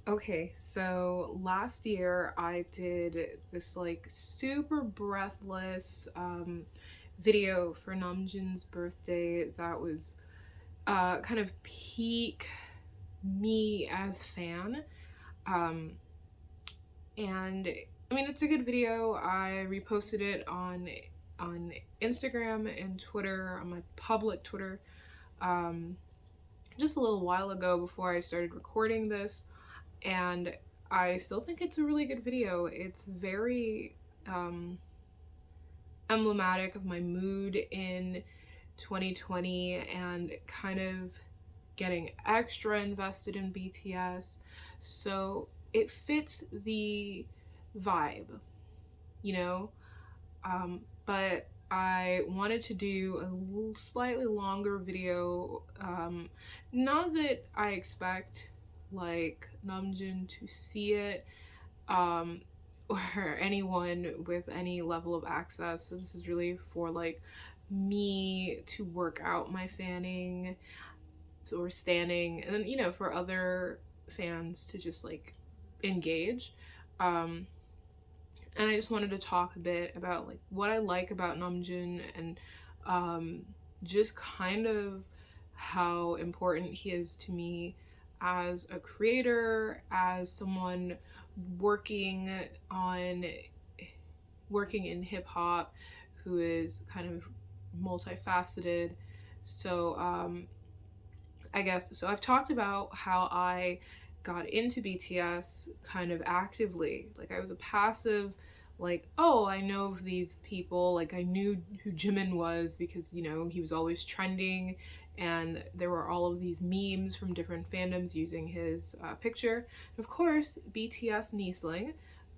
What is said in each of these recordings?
Okay, so last year I did this like super breathless video for Namjoon's birthday that was kind of peak me as fan. Um, and I mean it's a good video. I reposted it on Instagram and Twitter, on my public Twitter, um, just a little while ago before I started recording this. And I still think it's a really good video. It's very emblematic of my mood in 2020 and kind of getting extra invested in BTS. So it fits the vibe, you know? But I wanted to do a slightly longer video. Not that I expect like Namjoon to see it, um, or anyone with any level of access. So this is really for like me to work out my fanning or standing, and then for other fans to just like engage. Um, and I just wanted to talk a bit about like what I like about Namjoon and um, just kind of how important he is to me as a creator, as someone working on working in hip hop, who is kind of multifaceted. So I guess so. I've talked about how I got into BTS kind of actively. Like I was a passive, like, oh, I know of these people. Like I knew who Jimin was because, he was always trending, and there were all of these memes from different fandoms using his picture. And of course, BTS Niesling,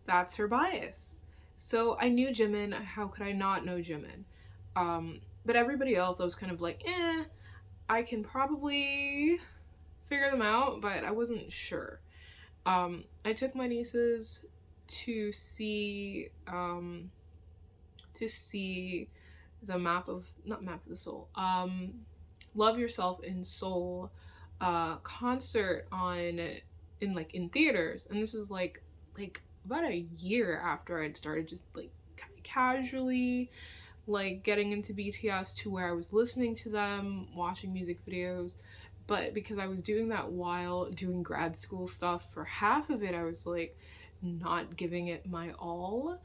that's her bias. So I knew Jimin. How could I not know Jimin? But everybody else, I was kind of like, I can probably figure them out, but I wasn't sure. I took my nieces to see to see the map of not map of the soul, Love Yourself in Seoul concert on in theaters, and this was like about a year after I'd started just like kind of casually like getting into BTS, to where I was listening to them, watching music videos. But because I was doing that while doing grad school stuff for half of it, I was like not giving it my all.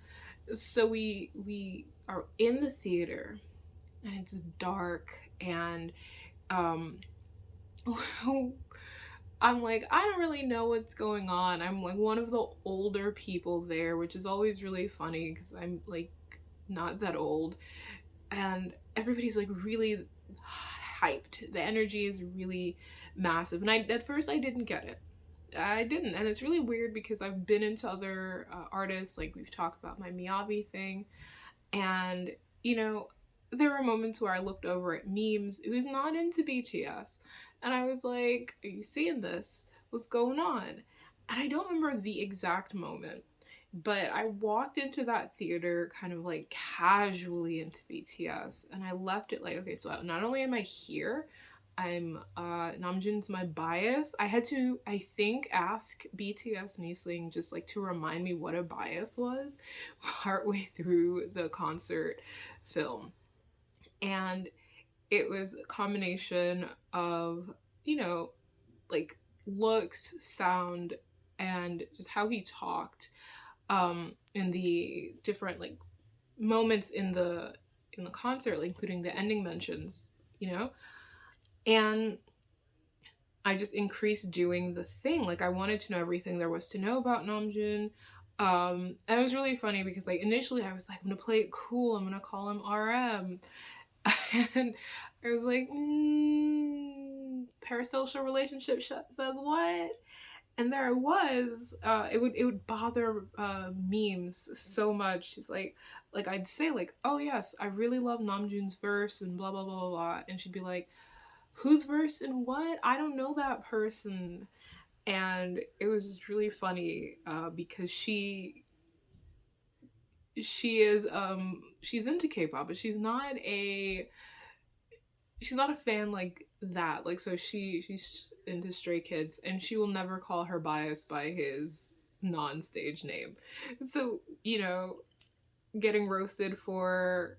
So we are in the theater and it's dark, and um I'm like, I don't really know what's going on. I'm like one of the older people there, which is always really funny because I'm like not that old, and everybody's like really hyped. The energy is really massive, and I at first I didn't get it. I didn't, and it's really weird because I've been into other artists, like we've talked about my Miyavi thing, and you know, there were moments where I looked over at memes who's not into BTS, and I was like, "Are you seeing this? What's going on?" And I don't remember the exact moment, but I walked into that theater kind of like casually into BTS, and I left it like, okay, so not only am I here, I'm Namjoon's my bias. I had to, I think, ask BTS Niesling just like to remind me what a bias was partway through the concert film. And it was a combination of, you know, like looks, sound, and just how he talked in the different like moments in the concert, like, including the ending mentions, and I just increased doing the thing. Like I wanted to know everything there was to know about Namjoon. And it was really funny because like initially I was like, I'm gonna play it cool, I'm gonna call him RM. And I was like, parasocial relationship says what? And there I was. It would bother memes so much. Just like I'd say like, oh yes, I really love Namjoon's verse and blah blah blah blah blah, and she'd be like, whose verse and what? I don't know that person. And it was just really funny because she is she's into K-pop, but she's not a fan like that. Like, so she's into Stray Kids, and she will never call her Bias by his non-stage name. So, you know, getting roasted for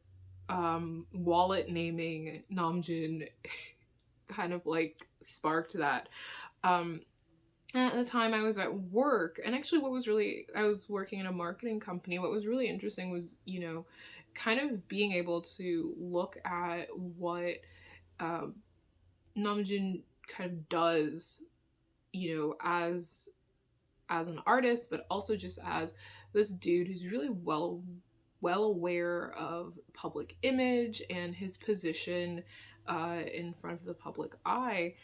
wallet naming Namjoon kind of like sparked that. Um, at the time I was at work, and actually I was working in a marketing company. What was really interesting was, you know, kind of being able to look at what um, Namjoon kind of does, you know, as an artist, but also just as this dude who's really well aware of public image and his position in front of the public eye.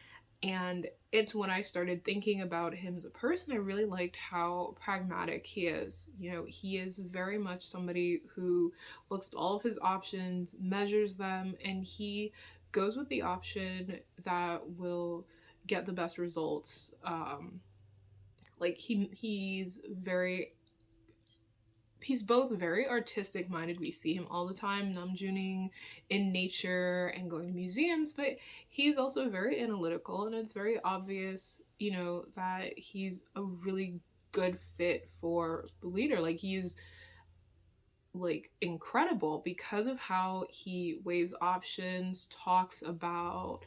And it's when I started thinking about him as a person, I really liked how pragmatic he is. You know, he is very much somebody who looks at all of his options, measures them, and he goes with the option that will get the best results. Like he's both very artistic minded. We see him all the time namjooning in nature and going to museums, but he's also very analytical, and it's very obvious, you know, that he's a really good fit for the leader. Like, he's like incredible because of how he weighs options, talks about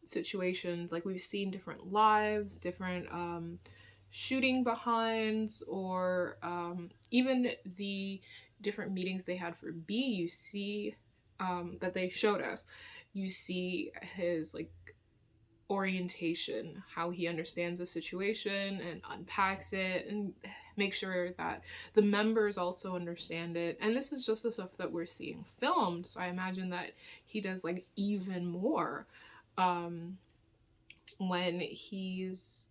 situations. Like, we've seen different lives, different shooting behinds, or even the different meetings they had for B. You see that they showed us, you see his like orientation, how he understands the situation and unpacks it and make sure that the members also understand it. And this is just the stuff that we're seeing filmed, so I imagine that he does like even more when he's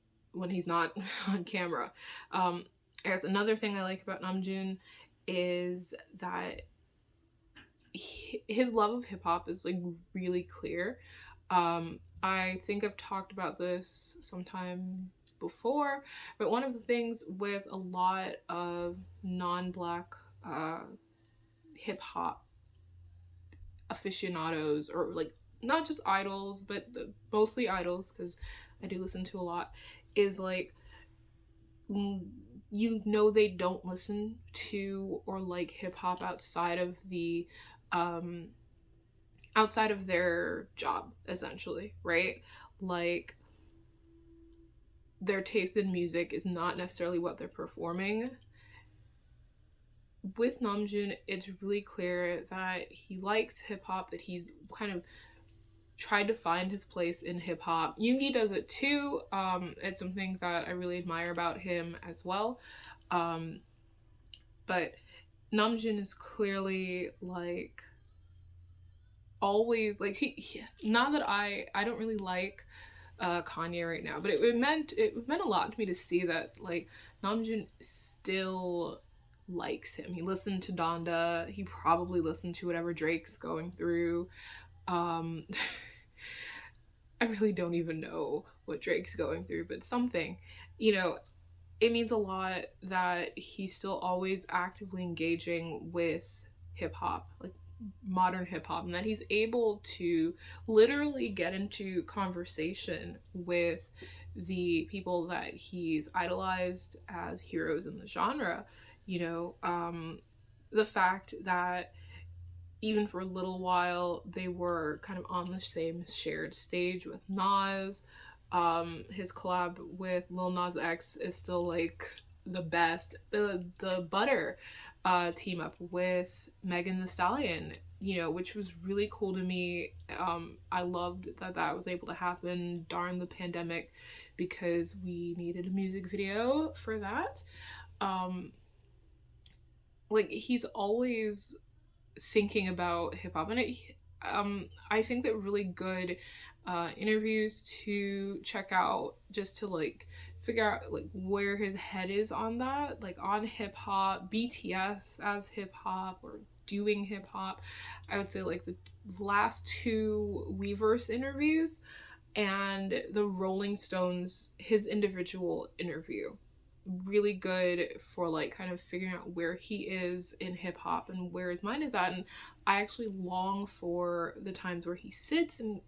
not on camera. I guess another thing I like about Namjoon is that his love of hip-hop is like really clear. I think I've talked about this sometime before, but one of the things with a lot of non-Black hip-hop aficionados, or like not just idols, but mostly idols, because I do listen to a lot, is like, you know, they don't listen to or like hip-hop outside of the outside of their job, essentially, right? Like, their taste in music is not necessarily what they're performing. With Namjoon, it's really clear that he likes hip-hop, that he's kind of tried to find his place in hip-hop. Yoongi does it too. It's something that I really admire about him as well. But Namjoon is clearly like always like he not that I don't really like Kanye right now, but it meant a lot to me to see that like Namjoon still likes him. He listened to Donda. He probably listened to whatever Drake's going through. I really don't even know what Drake's going through, but something, you know, it means a lot that he's still always actively engaging with hip hop, like modern hip hop, and that he's able to literally get into conversation with the people that he's idolized as heroes in the genre. You know, the fact that even for a little while they were kind of on the same shared stage with Nas. His collab with Lil Nas X is still like the best. The Butter team up with Megan Thee Stallion, you know, which was really cool to me. I loved that was able to happen during the pandemic because we needed a music video for that. Like, he's always thinking about hip hop, and I think that really good interviews to check out, just to like figure out like where his head is on that, like on hip hop, BTS as hip hop, or doing hip hop. I would say like the last two Weverse interviews and the Rolling Stones, his individual interview, really good for like kind of figuring out where he is in hip hop and where his mind is at. And I actually long for the times where he sits and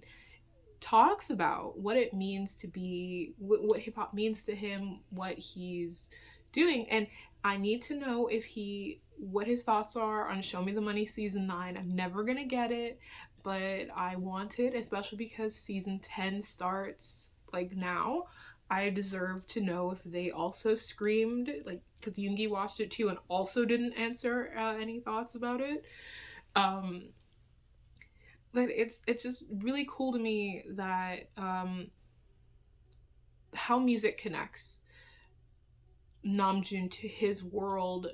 talks about what it means to be, what hip hop means to him, what he's doing. And I need to know what his thoughts are on Show Me the Money season 9. I'm never gonna get it, but I want it, especially because season 10 starts like now. I deserve to know if they also screamed, like, because Yoongi watched it too and also didn't answer any thoughts about it. But it's just really cool to me that how music connects Namjoon to his world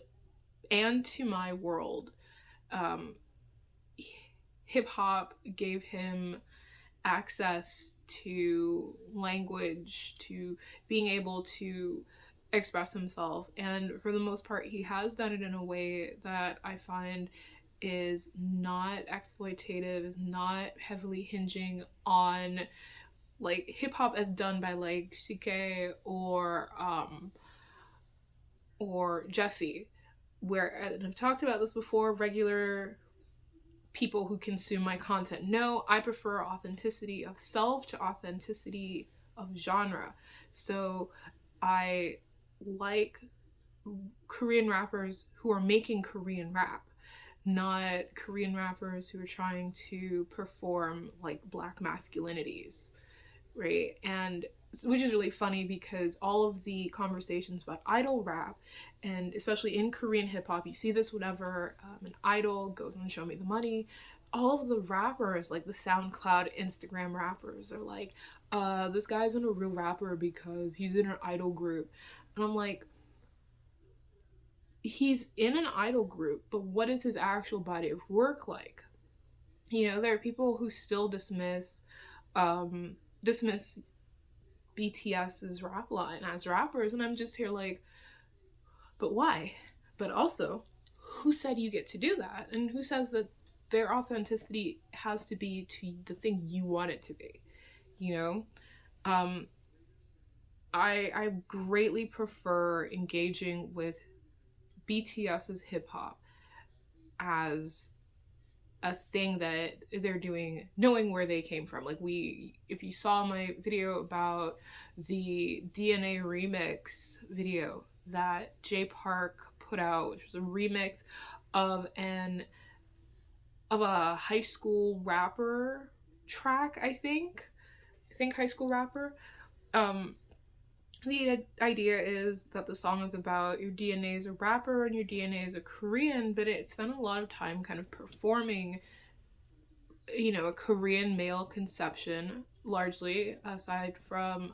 and to my world. Hip hop gave him access to language, to being able to express himself, and for the most part he has done it in a way that I find is not exploitative, is not heavily hinging on like hip hop as done by like CK or Jesse, where, and I've talked about this before, regular people who consume my content know I prefer authenticity of self to authenticity of genre. So I like Korean rappers who are making Korean rap, not Korean rappers who are trying to perform like black masculinities, right? And which is really funny because all of the conversations about idol rap, and especially in Korean hip hop, you see this whenever an idol goes on Show Me the Money. All of the rappers, like the SoundCloud, Instagram rappers, are like, this guy's not a real rapper because he's in an idol group. And I'm like, he's in an idol group, but what is his actual body of work like? You know, there are people who still dismiss BTS's rap line as rappers, and I'm just here like, but why? But also, who said you get to do that? And who says that their authenticity has to be to the thing you want it to be? You know? I greatly prefer engaging with BTS's hip hop as a thing that they're doing, knowing where they came from. Like, if you saw my video about the DNA remix video that Jay Park put out, which was a remix of a high school rapper track, I think high school rapper. The idea is that the song is about your DNA as a rapper and your DNA as a Korean, but it spent a lot of time kind of performing, you know, a Korean male conception, largely, aside from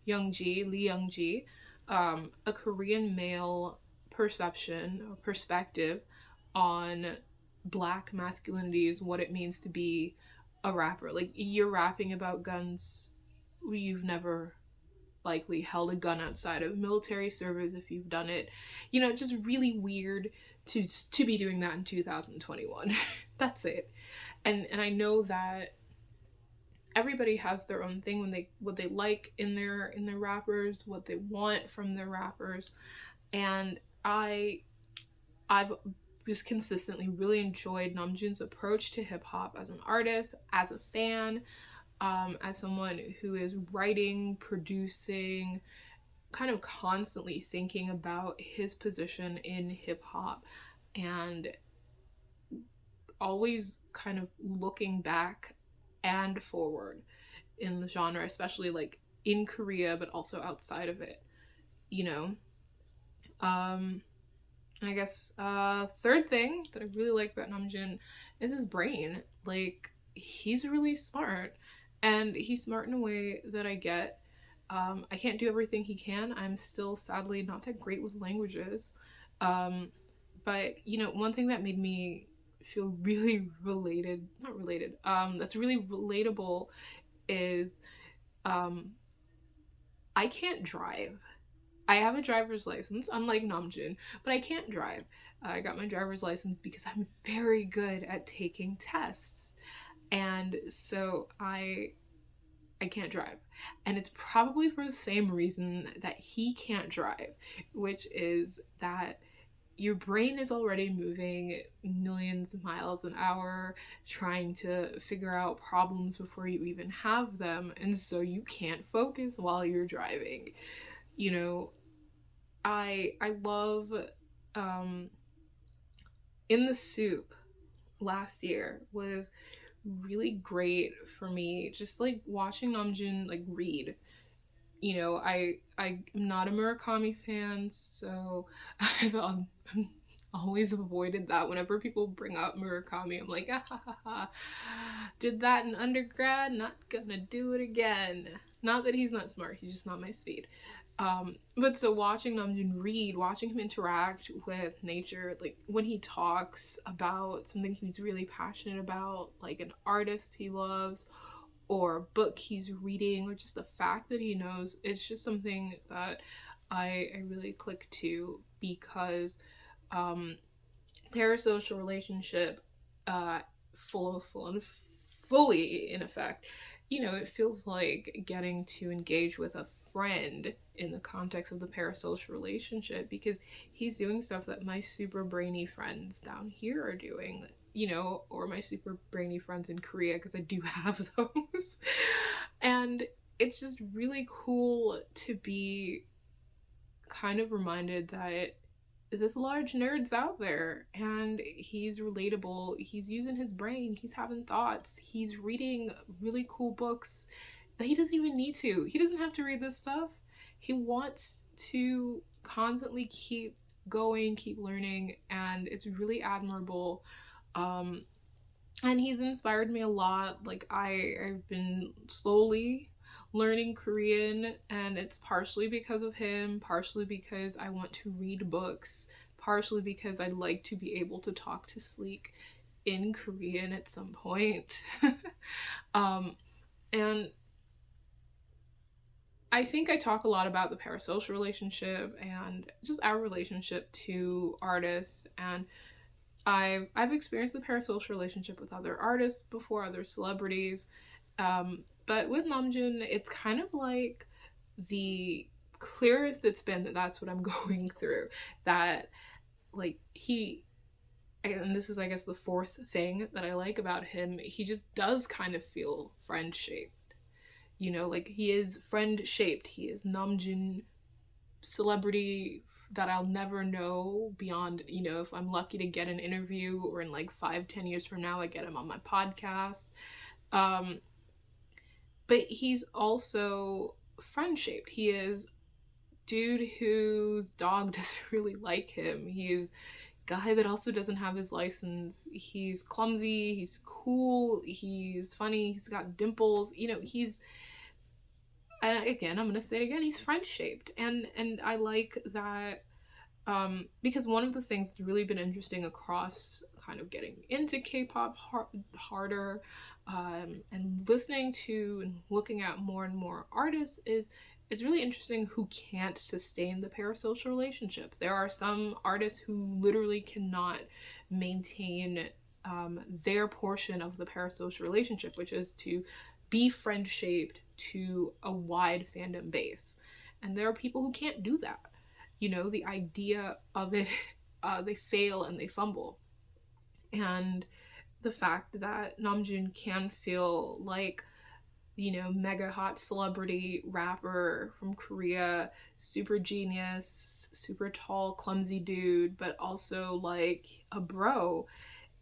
Lee Youngji, a Korean male perception or perspective on black masculinity is what it means to be a rapper. Like, you're rapping about guns, you've never likely held a gun outside of military service. If you've done it, you know, it's just really weird to be doing that in 2021. That's it. And I know that everybody has their own thing when what they like in their rappers, what they want from their rappers, and I've just consistently really enjoyed Namjoon's approach to hip hop as an artist, as a fan, as someone who is writing, producing, kind of constantly thinking about his position in hip hop, and always kind of looking back and forward in the genre, especially like in Korea, but also outside of it, you know? I guess third thing that I really like about Namjoon is his brain. Like, he's really smart, and he's smart in a way that I get. I can't do everything he can. I'm still sadly not that great with languages. But, you know, one thing that made me feel really that's really relatable is I can't drive. I have a driver's license, unlike Namjoon, but I can't drive. I got my driver's license because I'm very good at taking tests. And so I can't drive. And it's probably for the same reason that he can't drive, which is that your brain is already moving millions of miles an hour trying to figure out problems before you even have them, and so you can't focus while you're driving. You know, I love In the Soup last year was really great for me, just like watching Namjoon like read. You know, I'm not a Murakami fan, so I've always avoided that. Whenever people bring up Murakami, I'm like, ah, ha, ha, ha. Did that in undergrad, not gonna do it again. Not that he's not smart, he's just not my speed. But so watching Namjoon read, watching him interact with nature, like when he talks about something he's really passionate about, like an artist he loves, or a book he's reading, or just the fact that he knows, it's just something that I really click to, because parasocial relationship, fully in effect, you know, it feels like getting to engage with a friend in the context of the parasocial relationship, because he's doing stuff that my super brainy friends down here are doing, you know, or my super brainy friends in Korea, because I do have those. And it's just really cool to be kind of reminded that this large nerd's out there and he's relatable, he's using his brain, he's having thoughts, he's reading really cool books that he doesn't even need to. He doesn't have to read this stuff. He wants to constantly keep going, keep learning, and it's really admirable. And he's inspired me a lot. Like I've been slowly learning Korean, and it's partially because of him, partially because I want to read books, partially because I'd like to be able to talk to Sleek in Korean at some point. And I think I talk a lot about the parasocial relationship and just our relationship to artists, and I've experienced the parasocial relationship with other artists before, other celebrities, but with Namjoon, it's kind of like the clearest it's been that that's what I'm going through. That like and this is I guess the fourth thing that I like about him, he just does kind of feel friend shaped. You know, like he is friend shaped. He is Namjoon celebrity that I'll never know beyond, you know, if I'm lucky to get an interview, or in like 5-10 years from now I get him on my podcast. But he's also friend shaped. He is dude whose dog doesn't really like him. He's guy that also doesn't have his license. He's clumsy, he's cool, he's funny, he's got dimples, you know, he's, and again, I'm gonna say it again, he's friend shaped, and I like that, because one of the things that's really been interesting across kind of getting into K-pop harder, and listening to and looking at more and more artists, is it's really interesting who can't sustain the parasocial relationship. There are some artists who literally cannot maintain their portion of the parasocial relationship, which is to be friend shaped to a wide fandom base. And there are people who can't do that. You know, the idea of it, they fail and they fumble. And the fact that Namjoon can feel like, you know, mega hot celebrity rapper from Korea, super genius, super tall, clumsy dude, but also like a bro,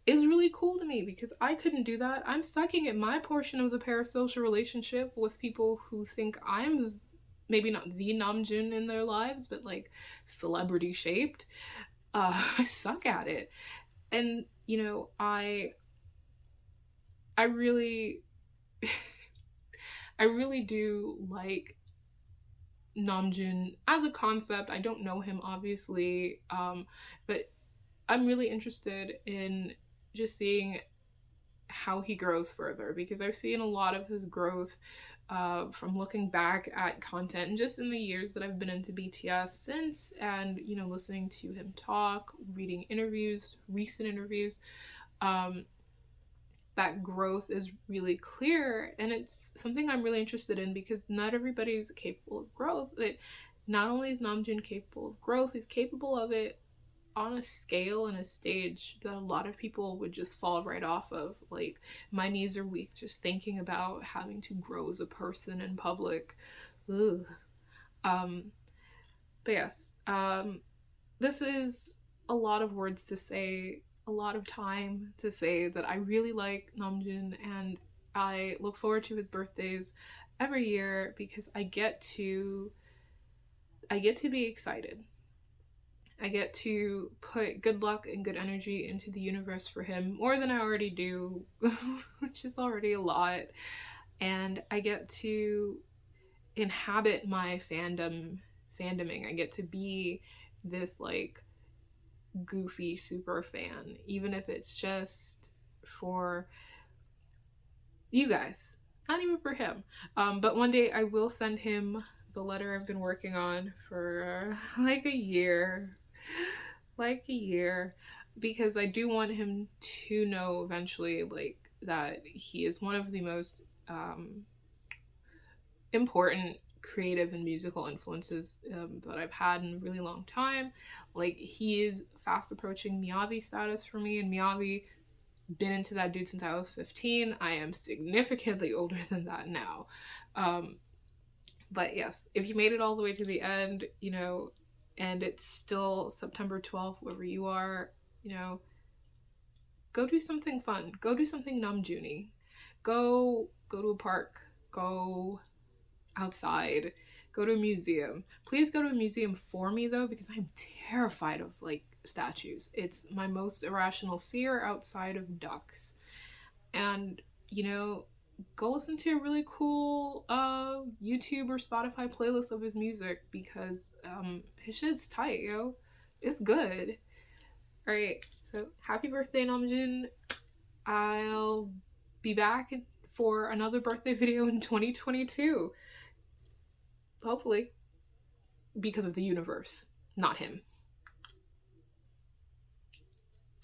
is really cool to me, because I couldn't do that. I'm sucking at my portion of the parasocial relationship with people who think I'm maybe not the Namjoon in their lives, but like celebrity shaped. I suck at it. And, you know, I really I really do like Namjoon as a concept. I don't know him obviously, but I'm really interested in just seeing how he grows further, because I've seen a lot of his growth from looking back at content and just in the years that I've been into BTS since, and, you know, listening to him talk, reading interviews, recent interviews. That growth is really clear, and it's something I'm really interested in, because not everybody's capable of growth. But not only is Namjoon capable of growth, he's capable of it on a scale and a stage that a lot of people would just fall right off of. Like, my knees are weak just thinking about having to grow as a person in public. Ugh. Um, but yes, this is a lot of words to say, a lot of time to say that I really like Namjoon, and I look forward to his birthdays every year because I get to be excited. I get to put good luck and good energy into the universe for him more than I already do, which is already a lot. And I get to inhabit my fandoming. I get to be this like goofy super fan, even if it's just for you guys, not even for him. But one day I will send him the letter I've been working on for like a year, because I do want him to know eventually, like, that he is one of the most important creative and musical influences that I've had in a really long time. Like, he is fast approaching Miyavi status for me, and Miyavi, been into that dude since I was 15. I am significantly older than that now. But yes, if you made it all the way to the end, you know, and it's still September 12th, wherever you are, you know, go do something fun. Go do something Namjoon-y. Go to a park. Go outside. Go to a museum. Please go to a museum for me, though, because I'm terrified of, like, statues. It's my most irrational fear outside of ducks. And, you know, go listen to a really cool YouTube or Spotify playlist of his music, because his shit's tight, yo. It's good. Alright, so happy birthday, Namjoon. I'll be back for another birthday video in 2022. Hopefully. Because of the universe, not him.